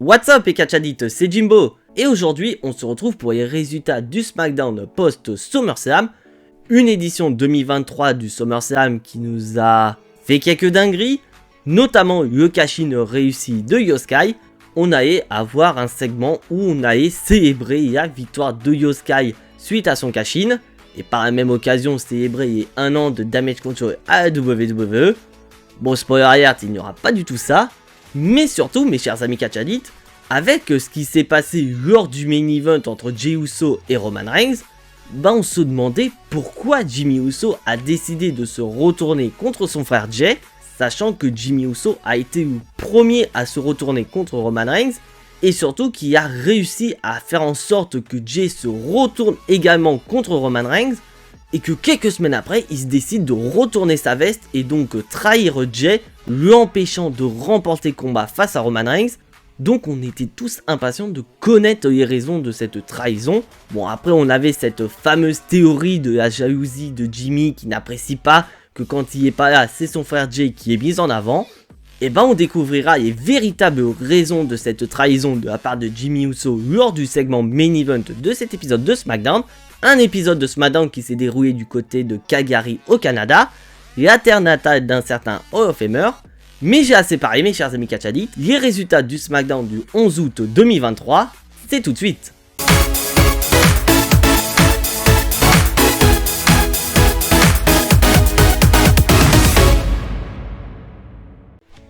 What's up les catch addicts, c'est Jimbo. Et aujourd'hui, on se retrouve pour les résultats du SmackDown post-SummerSlam. Une édition 2023 du SummerSlam qui nous a fait quelques dingueries, notamment le cash-in réussi de Io Sky. On allait avoir un segment où on allait célébrer la victoire de Io Sky suite à son cash-in. Et par la même occasion, célébrer les 1 an de Damage Control à la WWE. Bon, spoiler alert, il n'y aura pas du tout ça. Mais surtout, mes chers amis catch addicts, avec ce qui s'est passé lors du main event entre Jey Uso et Roman Reigns, on se demandait pourquoi Jimmy Uso a décidé de se retourner contre son frère Jey, sachant que Jimmy Uso a été le premier à se retourner contre Roman Reigns, et surtout qu'il a réussi à faire en sorte que Jey se retourne également contre Roman Reigns, et que quelques semaines après, il se décide de retourner sa veste et donc trahir Jey, l'empêchant de remporter le combat face à Roman Reigns. Donc on était tous impatients de connaître les raisons de cette trahison. Bon, après on avait cette fameuse théorie de la jalousie de Jimmy qui n'apprécie pas que quand il est pas là, c'est son frère Jey qui est mis en avant. Et on découvrira les véritables raisons de cette trahison de la part de Jimmy Uso lors du segment main event de cet épisode de SmackDown. Un épisode de SmackDown qui s'est déroulé du côté de Calgary au Canada, la terre natale d'un certain Hall of Famer. Mais j'ai assez parlé mes chers amis catch addicts, les résultats du SmackDown du 11 août 2023, c'est tout de suite.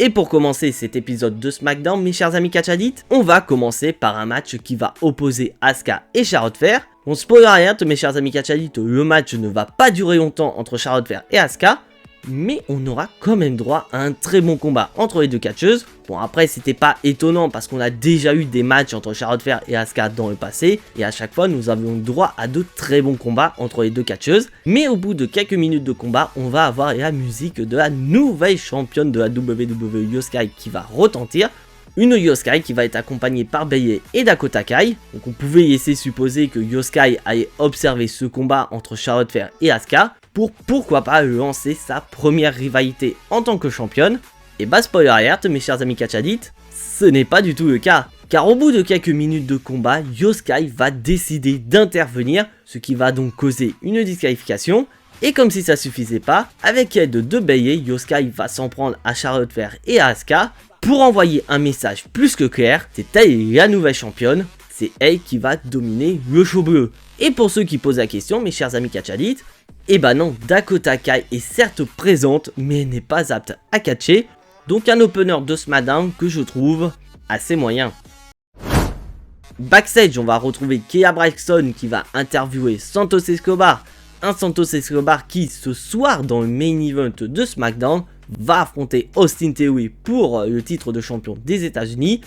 Et pour commencer cet épisode de SmackDown, mes chers amis catch addicts, on va commencer par un match qui va opposer Asuka et Charlotte Flair. On spoiler rien, mes chers amis catch addicts, le match ne va pas durer longtemps entre Charlotte Flair et Asuka, mais on aura quand même droit à un très bon combat entre les deux catcheuses. Bon, après c'était pas étonnant parce qu'on a déjà eu des matchs entre Charlotte Flair et Asuka dans le passé, et à chaque fois nous avions droit à de très bons combats entre les deux catcheuses. Mais au bout de quelques minutes de combat, on va avoir la musique de la nouvelle championne de la WWE, Io Sky, qui va retentir. Une Io Sky qui va être accompagnée par Bayley et Dakota Kai. Donc on pouvait laisser supposer que Io Sky allait observer ce combat entre Charlotte Flair et Asuka pour pourquoi pas lancer sa première rivalité en tant que championne. Et spoiler alert mes chers amis catch addicts, ce n'est pas du tout le cas. Car au bout de quelques minutes de combat, Io Sky va décider d'intervenir, ce qui va donc causer une disqualification. Et comme si ça suffisait pas, avec l'aide de Bayley, Io Sky va s'en prendre à Charlotte Flair et à Asuka pour envoyer un message plus que clair, c'est elle la nouvelle championne, c'est elle qui va dominer le show bleu. Et pour ceux qui posent la question, mes chers amis catch addicts, non, Dakota Kai est certes présente, mais elle n'est pas apte à catcher, donc un opener de SmackDown que je trouve assez moyen. Backstage, on va retrouver Kaya Braxton qui va interviewer Santos Escobar, un Santos Escobar qui, ce soir dans le main event de SmackDown, va affronter Austin Theory pour le titre de champion des États-Unis.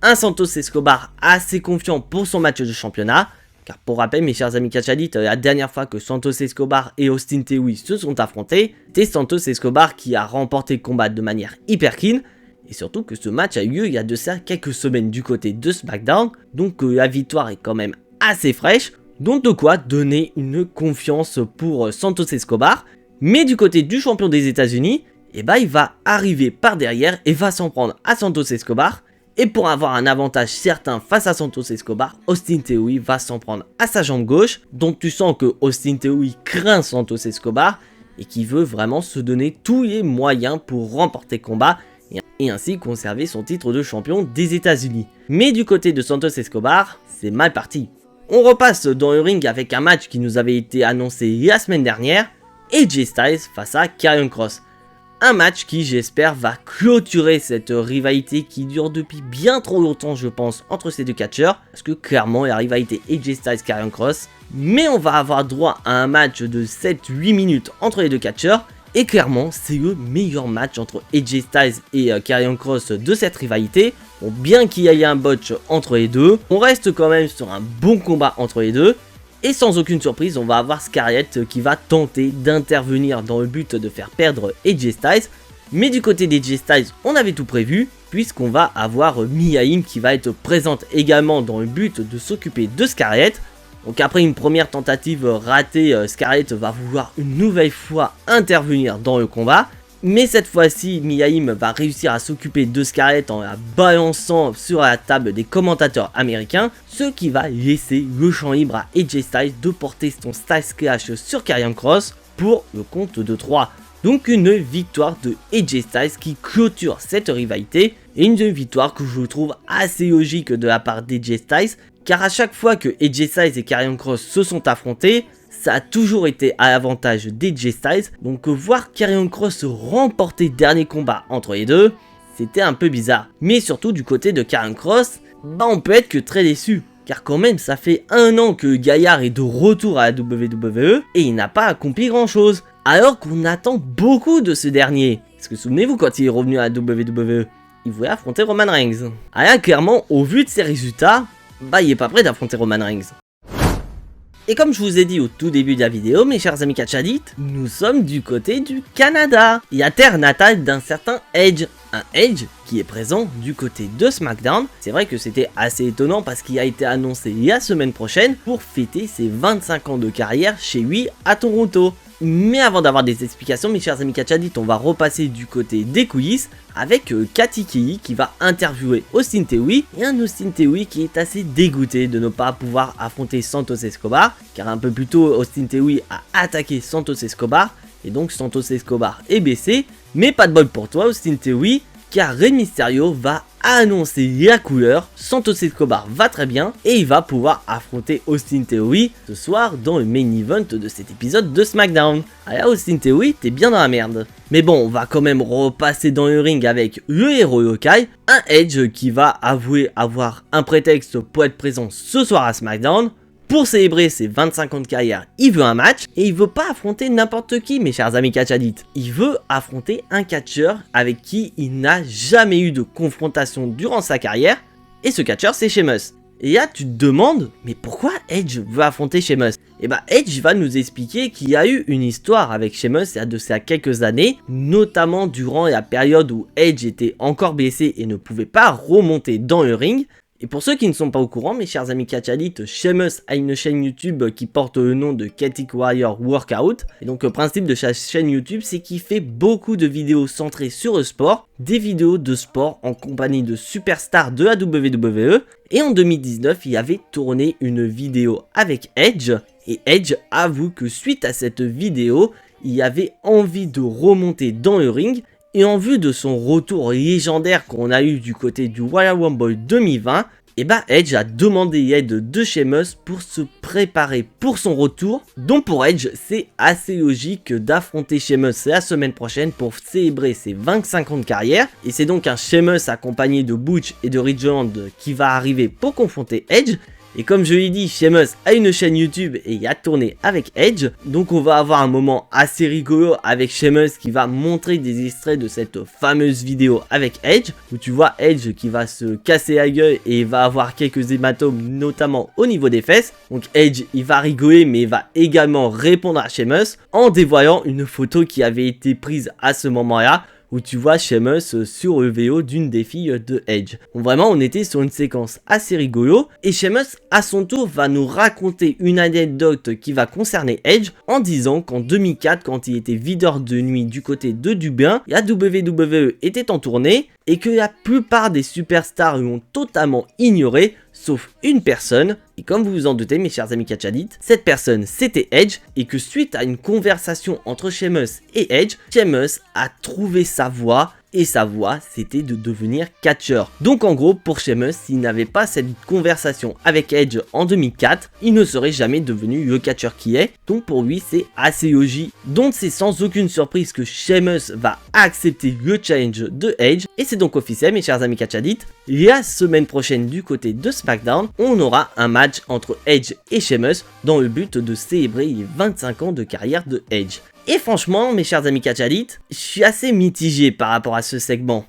Un Santos Escobar assez confiant pour son match de championnat. Car pour rappel, mes chers amis catch addicts, la dernière fois que Santos Escobar et Austin Theory se sont affrontés, c'est Santos Escobar qui a remporté le combat de manière hyper clean. Et surtout que ce match a eu lieu il y a de ça quelques semaines du côté de SmackDown. Donc la victoire est quand même assez fraîche. Donc de quoi donner une confiance pour Santos Escobar. Mais du côté du champion des États-Unis, il va arriver par derrière et va s'en prendre à Santos Escobar. Et pour avoir un avantage certain face à Santos Escobar, Austin Theory va s'en prendre à sa jambe gauche. Donc tu sens que Austin Theory craint Santos Escobar et qui veut vraiment se donner tous les moyens pour remporter le combat et ainsi conserver son titre de champion des États-Unis. Mais du côté de Santos Escobar, c'est mal parti. On repasse dans le ring avec un match qui nous avait été annoncé la semaine dernière, AJ Styles face à Karrion Kross. Un match qui, j'espère, va clôturer cette rivalité qui dure depuis bien trop longtemps, je pense, entre ces deux catcheurs. Parce que clairement, la rivalité AJ Styles-Karrion Kross. Mais on va avoir droit à un match de 7-8 minutes entre les deux catcheurs. Et clairement, c'est le meilleur match entre AJ Styles et Karrion Kross de cette rivalité. Bon, bien qu'il y ait un botch entre les deux, on reste quand même sur un bon combat entre les deux. Et sans aucune surprise, on va avoir Scarlett qui va tenter d'intervenir dans le but de faire perdre AJ Styles. Mais du côté d'AJ Styles, on avait tout prévu, puisqu'on va avoir Mia Yim qui va être présente également dans le but de s'occuper de Scarlett. Donc après une première tentative ratée, Scarlett va vouloir une nouvelle fois intervenir dans le combat. Mais cette fois-ci, Mia va réussir à s'occuper de Scarlett en la balançant sur la table des commentateurs américains, ce qui va laisser le champ libre à AJ Styles de porter son Styles Clash sur Karrion Kross pour le compte de 3. Donc une victoire de AJ Styles qui clôture cette rivalité, et une victoire que je trouve assez logique de la part d'AJ Styles, car à chaque fois que AJ Styles et Karrion Kross se sont affrontés, ça a toujours été à l'avantage d'AJ Styles, donc voir Karrion Kross remporter dernier combat entre les deux, c'était un peu bizarre. Mais surtout du côté de Karrion Kross, on peut être que très déçu. Car quand même ça fait 1 an que Gaillard est de retour à la WWE et il n'a pas accompli grand chose. Alors qu'on attend beaucoup de ce dernier. Parce que souvenez-vous quand il est revenu à la WWE, il voulait affronter Roman Reigns. Ah là clairement au vu de ses résultats, il est pas prêt d'affronter Roman Reigns. Et comme je vous ai dit au tout début de la vidéo, mes chers amis catchadites, nous sommes du côté du Canada. Il y a terre natale d'un certain Edge. Un Edge qui est présent du côté de SmackDown. C'est vrai que c'était assez étonnant parce qu'il a été annoncé la semaine prochaine pour fêter ses 25 ans de carrière chez lui à Toronto. Mais avant d'avoir des explications, mes chers amis catchadites, on va repasser du côté des coulisses avec Cathy Kelley qui va interviewer Austin Theory, et un Austin Theory qui est assez dégoûté de ne pas pouvoir affronter Santos Escobar, car un peu plus tôt Austin Theory a attaqué Santos Escobar, et donc Santos Escobar est blessé. Mais pas de bol pour toi Austin Theory, car Rey Mysterio va annoncer la couleur, Santos Escobar va très bien et il va pouvoir affronter Austin Theory ce soir dans le main event de cet épisode de SmackDown. Alors Austin Theory, t'es bien dans la merde. Mais bon, on va quand même repasser dans le ring avec le héros local, un Edge qui va avouer avoir un prétexte pour être présent ce soir à SmackDown. Pour célébrer ses 25 ans de carrière, il veut un match et il veut pas affronter n'importe qui, mes chers amis catchadites. Il veut affronter un catcheur avec qui il n'a jamais eu de confrontation durant sa carrière, et ce catcheur c'est Sheamus. Et là tu te demandes, mais pourquoi Edge veut affronter Sheamus? Et Edge va nous expliquer qu'il y a eu une histoire avec Sheamus il y a de ça quelques années, notamment durant la période où Edge était encore blessé et ne pouvait pas remonter dans le ring. Et pour ceux qui ne sont pas au courant, mes chers amis catchadites, Sheamus a une chaîne YouTube qui porte le nom de Celtic Warrior Workout. Et donc le principe de sa chaîne YouTube, c'est qu'il fait beaucoup de vidéos centrées sur le sport, des vidéos de sport en compagnie de superstars de la WWE. Et en 2019, il avait tourné une vidéo avec Edge. Et Edge avoue que suite à cette vidéo, il avait envie de remonter dans le ring. Et en vue de son retour légendaire qu'on a eu du côté du Royal Rumble 2020, Edge a demandé l'aide de Sheamus pour se préparer pour son retour. Donc pour Edge, c'est assez logique d'affronter Sheamus la semaine prochaine pour célébrer ses 25 ans de carrière. Et c'est donc un Sheamus accompagné de Butch et de Ridgeland qui va arriver pour confronter Edge. Et comme je l'ai dit, Sheamus a une chaîne YouTube et il a tourné avec Edge. Donc on va avoir un moment assez rigolo avec Sheamus qui va montrer des extraits de cette fameuse vidéo avec Edge. Où tu vois Edge qui va se casser la gueule et va avoir quelques hématomes, notamment au niveau des fesses. Donc Edge il va rigoler mais il va également répondre à Sheamus en dévoilant une photo qui avait été prise à ce moment-là, où tu vois Sheamus sur le VO d'une des filles de Edge. Donc vraiment on était sur une séquence assez rigolo, et Sheamus à son tour va nous raconter une anecdote qui va concerner Edge en disant qu'en 2004 quand il était videur de nuit du côté de Dublin, la WWE était en tournée et que la plupart des superstars l'ont totalement ignoré, sauf une personne. Et comme vous vous en doutez mes chers amis catchadites, cette personne c'était Edge, et que suite à une conversation entre Sheamus et Edge, Sheamus a trouvé sa voie, et sa voie c'était de devenir catcheur. Donc en gros pour Sheamus, s'il n'avait pas cette conversation avec Edge en 2004, il ne serait jamais devenu le catcheur qui est. Donc pour lui c'est assez logique. Donc c'est sans aucune surprise que Sheamus va accepter le challenge de Edge, et c'est donc officiel mes chers amis catchadites. La semaine prochaine du côté de SmackDown, on aura un match entre Edge et Sheamus dans le but de célébrer les 25 ans de carrière de Edge. Et franchement, mes chers amis catchadites, je suis assez mitigé par rapport à ce segment.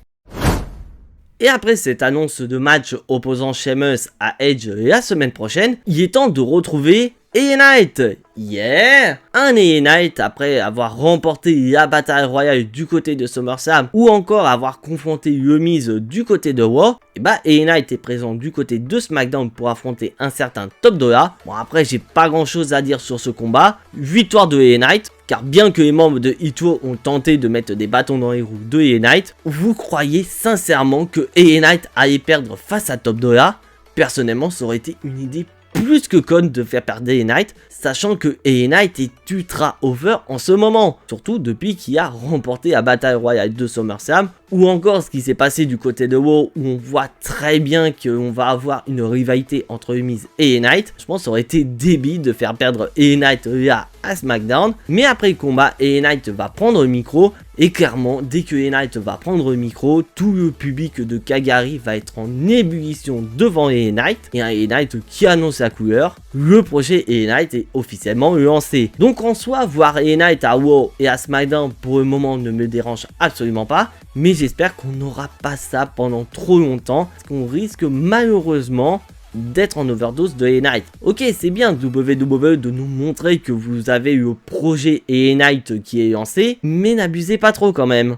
Et après cette annonce de match opposant Sheamus à Edge la semaine prochaine, il est temps de retrouver EA Knight, yeah! Un EA Knight après avoir remporté la bataille royale du côté de SummerSlam ou encore avoir confronté The Miz du côté de Raw, et bah EA Knight est présent du côté de SmackDown pour affronter un certain Top Dollar. Bon après j'ai pas grand chose à dire sur ce combat, victoire de EA Knight, car bien que les membres de Hitro ont tenté de mettre des bâtons dans les roues de EA Knight, vous croyez sincèrement que EA Knight allait perdre face à Top Dollar? Personnellement ça aurait été une idée plus que conne de faire perdre EA Knight, sachant que EA Knight est ultra over en ce moment, surtout depuis qu'il a remporté la bataille royale de SummerSlam, ou encore ce qui s'est passé du côté de WoW, où on voit très bien qu'on va avoir une rivalité entre The Miz et EA Knight. Je pense que ça aurait été débile de faire perdre EA Knight là à SmackDown, mais après le combat, EA Knight va prendre le micro, et clairement, dès que EA Knight va prendre le micro, tout le public de Calgary va être en ébullition devant EA Knight, et un EA Knight qui annonce la couleur. Le projet EA Knight est officiellement lancé. Donc en soi, voir EA Knight à WoW et à SmackDown pour le moment ne me dérange absolument pas, mais j'espère qu'on n'aura pas ça pendant trop longtemps, parce qu'on risque malheureusement d'être en overdose de EA Knight. Ok, c'est bien WWE de nous montrer que vous avez eu le projet EA Knight qui est lancé, mais n'abusez pas trop quand même.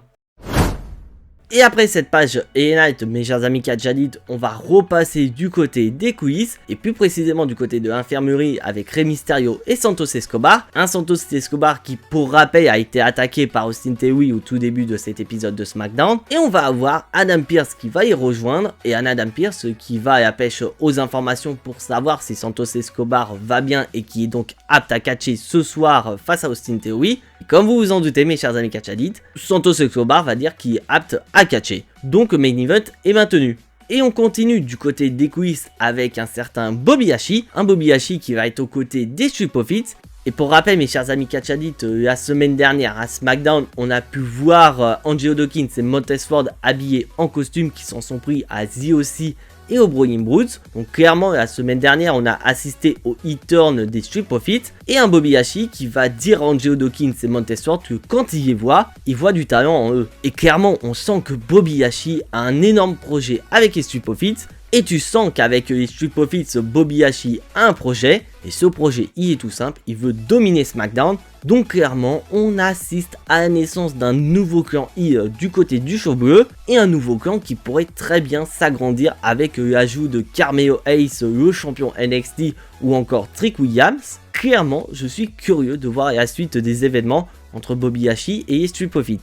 Et après cette page EA Knight, mes chers amis Catchadit, on va repasser du côté des coulisses, et plus précisément du côté de l'infirmerie avec Rey Mysterio et Santos Escobar. Un Santos Escobar qui, pour rappel, a été attaqué par Austin Theory au tout début de cet épisode de SmackDown. Et on va avoir Adam Pearce qui va y rejoindre, et un Adam Pearce qui va à la pêche aux informations pour savoir si Santos Escobar va bien et qui est donc apte à catcher ce soir face à Austin Theory. Comme vous vous en doutez mes chers amis Catchadit, Santos Escobar va dire qu'il est apte à catcher. Donc le main event est maintenu. Et on continue du côté des coulisses avec un certain Bobby Lashley. Un Bobby Lashley qui va être aux côtés des Street Profits. Et pour rappel mes chers amis Catchadit, la semaine dernière à SmackDown, on a pu voir Angelo Dawkins et Montez Ford habillés en costume qui s'en sont pris à The OC et au Brawling Brutes. Donc clairement la semaine dernière on a assisté au e-turn des Street Profits et un Bobby Lashley qui va dire à Angelo Dawkins et Montez Ford que quand il voit du talent en eux. Et clairement on sent que Bobby Lashley a un énorme projet avec les Street Profits. Et tu sens qu'avec les Street Profits, Bobby Lashley a un projet. Et ce projet, il est tout simple, il veut dominer SmackDown. Donc clairement, on assiste à la naissance d'un nouveau clan du côté du show bleu. Et un nouveau clan qui pourrait très bien s'agrandir avec l'ajout de Carmelo Hayes, le champion NXT, ou encore Trick Williams. Clairement, je suis curieux de voir la suite des événements entre Bobby Lashley et les Street Profits.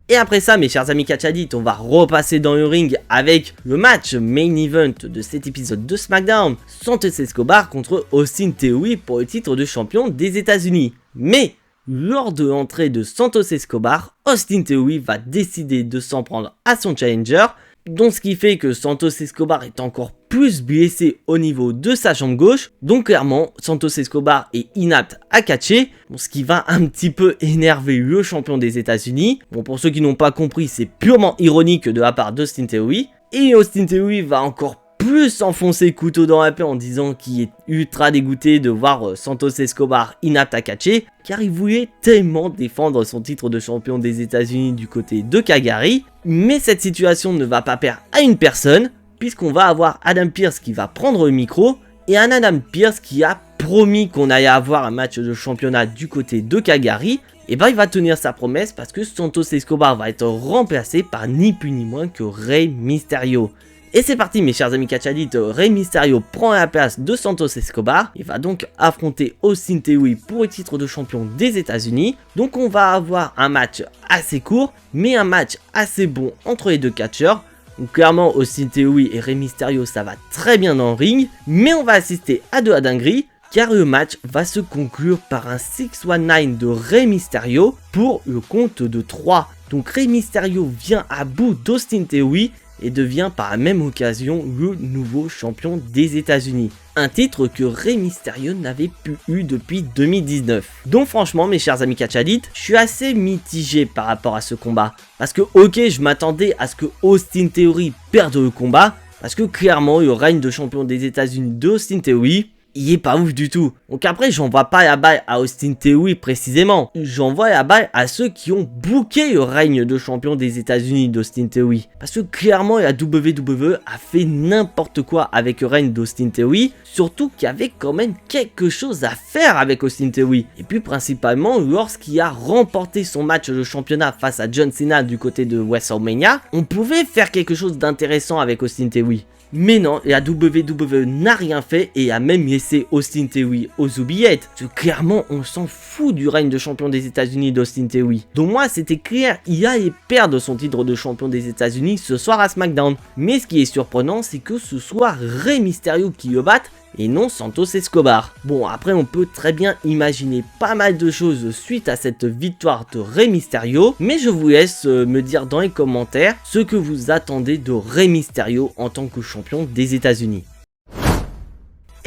Et après ça mes chers amis Catchadit, on va repasser dans le ring avec le match main event de cet épisode de SmackDown. Santos Escobar contre Austin Theory pour le titre de champion des États-Unis. Mais lors de l'entrée de Santos Escobar, Austin Theory va décider de s'en prendre à son challenger. Donc ce qui fait que Santos Escobar est encore plus blessé au niveau de sa jambe gauche. Donc clairement Santos Escobar est inapte à catcher. Bon, ce qui va un petit peu énerver le champion des États-Unis. Bon, pour ceux qui n'ont pas compris, c'est purement ironique de la part d'Austin Theory. Et Austin Theory va encore plus enfoncer couteau dans la plaie en disant qu'il est ultra dégoûté de voir Santos Escobar inapte à catcher, car il voulait tellement défendre son titre de champion des États-Unis du côté de Calgary. Mais cette situation ne va pas plaire à une personne, puisqu'on va avoir Adam Pearce qui va prendre le micro, et un Adam Pearce qui a promis qu'on allait avoir un match de championnat du côté de Calgary. Et ben il va tenir sa promesse parce que Santos Escobar va être remplacé par ni plus ni moins que Rey Mysterio. Et c'est parti mes chers amis Catchadit, Rey Mysterio prend la place de Santos Escobar et va donc affronter Austin Theory pour le titre de champion des États-Unis. Donc on va avoir un match assez court, mais un match assez bon entre les deux catcheurs. Donc clairement Austin Theory et Rey Mysterio ça va très bien dans le ring, mais on va assister à de la dinguerie, car le match va se conclure par un 619 de Rey Mysterio pour le compte de 3. Donc Rey Mysterio vient à bout d'Austin Theory et devient par la même occasion le nouveau champion des États-Unis. Un titre que Rey Mysterio n'avait plus eu depuis 2019. Donc franchement mes chers amis Catchadit, je suis assez mitigé par rapport à ce combat. Parce que ok, je m'attendais à ce que Austin Theory perde le combat, parce que clairement le règne de champion des États-Unis d'Austin Theory, il est pas ouf du tout. Donc après, j'envoie pas la balle à Austin Theory précisément. J'envoie la balle à ceux qui ont booké le règne de champion des États-Unis d'Austin Theory. Parce que clairement, la WWE a fait n'importe quoi avec le règne d'Austin Theory. Surtout qu'il y avait quand même quelque chose à faire avec Austin Theory. Et puis principalement, lorsqu'il a remporté son match de championnat face à John Cena du côté de WrestleMania, on pouvait faire quelque chose d'intéressant avec Austin Theory. Mais non, la WWE n'a rien fait et a même laissé Austin Theory aux oubliettes. Parce que clairement, on s'en fout du règne de champion des États-Unis d'Austin Theory. Donc moi, c'était clair, il allait perdre son titre de champion des États-Unis ce soir à SmackDown. Mais ce qui est surprenant, c'est que ce soit Rey Mysterio qui le batte et non Santos Escobar. Bon, après on peut très bien imaginer pas mal de choses suite à cette victoire de Rey Mysterio, mais je vous laisse me dire dans les commentaires ce que vous attendez de Rey Mysterio en tant que champion des États-Unis.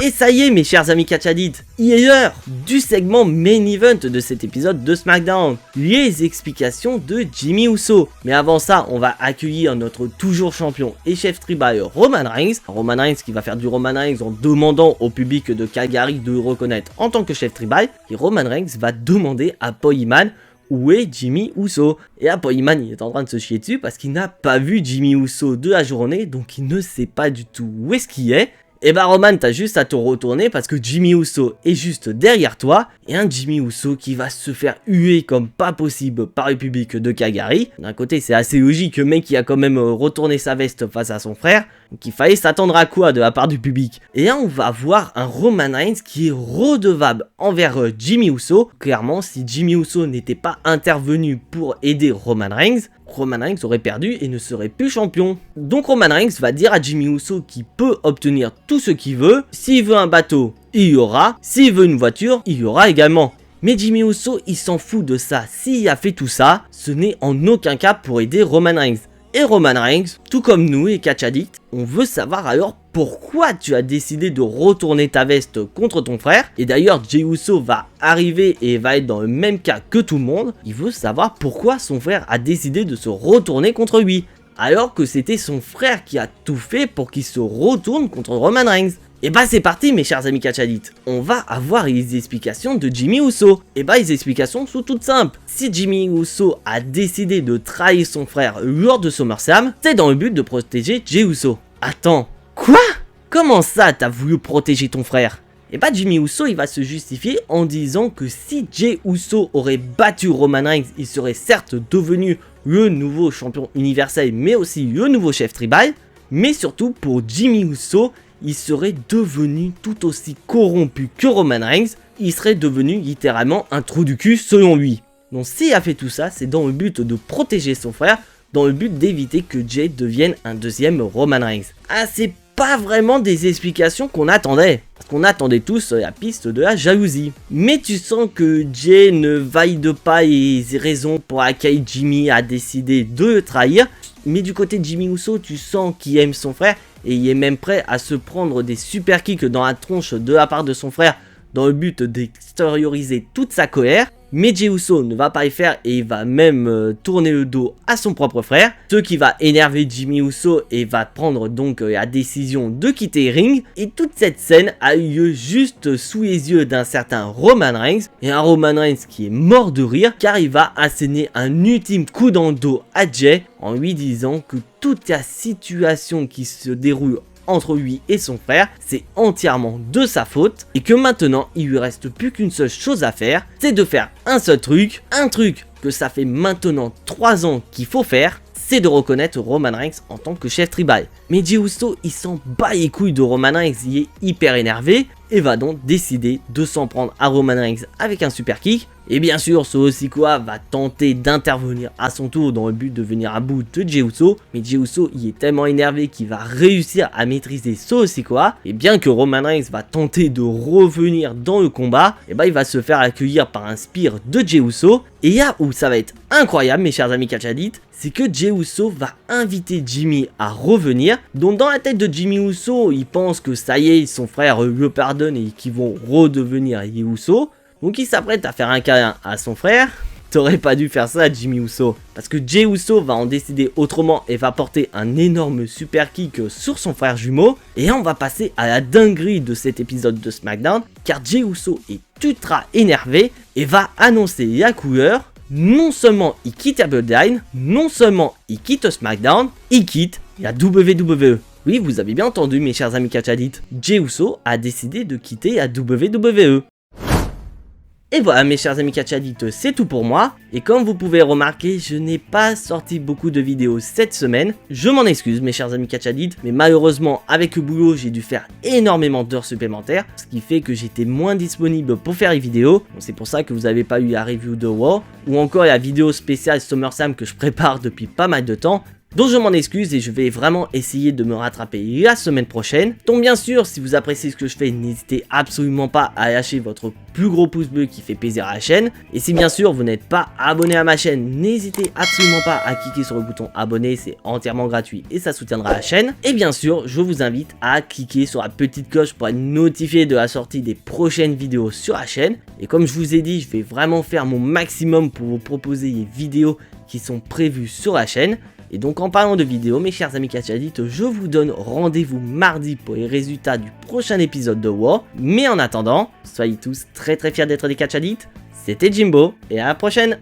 Et ça y est mes chers amis Catch Addicts, il est l'heure du segment main event de cet épisode de SmackDown, les explications de Jimmy Uso. Mais avant ça, on va accueillir notre toujours champion et chef tribal Roman Reigns. Roman Reigns qui va faire du Roman Reigns en demandant au public de Calgary de le reconnaître en tant que chef tribal. Et Roman Reigns va demander à Paul Heyman où est Jimmy Uso. Et là, Paul Heyman il est en train de se chier dessus parce qu'il n'a pas vu Jimmy Uso de la journée, donc il ne sait pas du tout où est-ce qu'il est. Et bah Roman, t'as juste à te retourner parce que Jimmy Uso est juste derrière toi. Et un Jimmy Uso qui va se faire huer comme pas possible par le public de Calgary. D'un côté c'est assez logique, le mec qui a quand même retourné sa veste face à son frère. Donc il fallait s'attendre à quoi de la part du public. Et là on va voir un Roman Reigns qui est redevable envers Jimmy Uso. Clairement si Jimmy Uso n'était pas intervenu pour aider Roman Reigns aurait perdu et ne serait plus champion. Donc Roman Reigns va dire à Jimmy Uso qu'il peut obtenir tout ce qu'il veut. S'il veut un bateau, il y aura. S'il veut une voiture, il y aura également. Mais Jimmy Uso, il s'en fout de ça. S'il a fait tout ça, ce n'est en aucun cas pour aider Roman Reigns. Et Roman Reigns, tout comme nous et Catch Addict, on veut savoir alors pourquoi tu as décidé de retourner ta veste contre ton frère. Et d'ailleurs, Jey Uso va arriver et va être dans le même cas que tout le monde. Il veut savoir pourquoi son frère a décidé de se retourner contre lui. Alors que c'était son frère qui a tout fait pour qu'il se retourne contre Roman Reigns. Et bah c'est parti mes chers amis Catch Addicts, on va avoir les explications de Jimmy Uso. Et bah les explications sont toutes simples. Si Jimmy Uso a décidé de trahir son frère lors de SummerSlam, c'est dans le but de protéger Jey Uso. Attends, quoi? Comment ça t'as voulu protéger ton frère? Et bah Jimmy Uso il va se justifier en disant que si Jey Uso aurait battu Roman Reigns, il serait certes devenu le nouveau champion universel mais aussi le nouveau chef tribal. Mais surtout pour Jimmy Uso, il serait devenu tout aussi corrompu que Roman Reigns, il serait devenu littéralement un trou du cul selon lui. Donc s'il a fait tout ça, c'est dans le but de protéger son frère, dans le but d'éviter que Jey devienne un deuxième Roman Reigns. Ah c'est pas vraiment des explications qu'on attendait, parce qu'on attendait tous la piste de la jalousie. Mais tu sens que Jey ne valide pas les raisons pour lesquelles Jimmy a décidé de le trahir. Mais du côté de Jimmy Uso, tu sens qu'il aime son frère et il est même prêt à se prendre des super kicks dans la tronche de la part de son frère dans le but d'extérioriser toute sa colère. Mais Jey Uso ne va pas y faire et il va même tourner le dos à son propre frère, ce qui va énerver Jimmy Uso et va prendre donc la décision de quitter le ring. Et toute cette scène a eu lieu juste sous les yeux d'un certain Roman Reigns, et un Roman Reigns qui est mort de rire car il va asséner un ultime coup dans le dos à Jey en lui disant que toute la situation qui se déroule entre lui et son frère, c'est entièrement de sa faute et que maintenant il lui reste plus qu'une seule chose à faire, c'est de faire un seul truc, un truc que ça fait maintenant 3 ans qu'il faut faire, c'est de reconnaître Roman Reigns en tant que chef tribal. Mais Jey Uso il s'en bat les couilles de Roman Reigns, il est hyper énervé et va donc décider de s'en prendre à Roman Reigns avec un super kick. Et bien sûr, Solo Sikoa va tenter d'intervenir à son tour dans le but de venir à bout de Jey Uso. Mais Jey Uso, il est tellement énervé qu'il va réussir à maîtriser Solo Sikoa. Et bien que Roman Reigns va tenter de revenir dans le combat, et bah il va se faire accueillir par un spear de Jey Uso. Et là où ça va être incroyable, mes chers amis Catch Addicts, c'est que Jey Uso va inviter Jimmy à revenir. Donc dans la tête de Jimmy Uso, il pense que ça y est, son frère le pardonne et qu'ils vont redevenir les Uso. Donc il s'apprête à faire un câlin à son frère. T'aurais pas dû faire ça, Jimmy Uso. Parce que Jey Uso va en décider autrement et va porter un énorme super kick sur son frère jumeau. Et là, on va passer à la dinguerie de cet épisode de SmackDown. Car Jey Uso est ultra énervé et va annoncer la couleur. Non seulement il quitte la Bloodline, non seulement il quitte SmackDown, il quitte la WWE. Oui, vous avez bien entendu mes chers amis catch addicts. Jey Uso a décidé de quitter la WWE. Et voilà mes chers amis catch addicts, c'est tout pour moi. Et comme vous pouvez remarquer, je n'ai pas sorti beaucoup de vidéos cette semaine. Je m'en excuse mes chers amis catch addicts, mais malheureusement avec le boulot j'ai dû faire énormément d'heures supplémentaires. Ce qui fait que j'étais moins disponible pour faire les vidéos. C'est pour ça que vous n'avez pas eu la review de Raw. Ou encore la vidéo spéciale SummerSlam que je prépare depuis pas mal de temps. Donc je m'en excuse et je vais vraiment essayer de me rattraper la semaine prochaine. Donc bien sûr, si vous appréciez ce que je fais, n'hésitez absolument pas à lâcher votre plus gros pouce bleu qui fait plaisir à la chaîne. Et si bien sûr vous n'êtes pas abonné à ma chaîne, n'hésitez absolument pas à cliquer sur le bouton abonner, c'est entièrement gratuit et ça soutiendra la chaîne. Et bien sûr, je vous invite à cliquer sur la petite cloche pour être notifié de la sortie des prochaines vidéos sur la chaîne. Et comme je vous ai dit, je vais vraiment faire mon maximum pour vous proposer les vidéos qui sont prévues sur la chaîne. Et donc en parlant de vidéos, mes chers amis catch addicts, je vous donne rendez-vous mardi pour les résultats du prochain épisode de Raw. Mais en attendant, soyez tous très fiers d'être des catch addicts. C'était Jimbo et à la prochaine.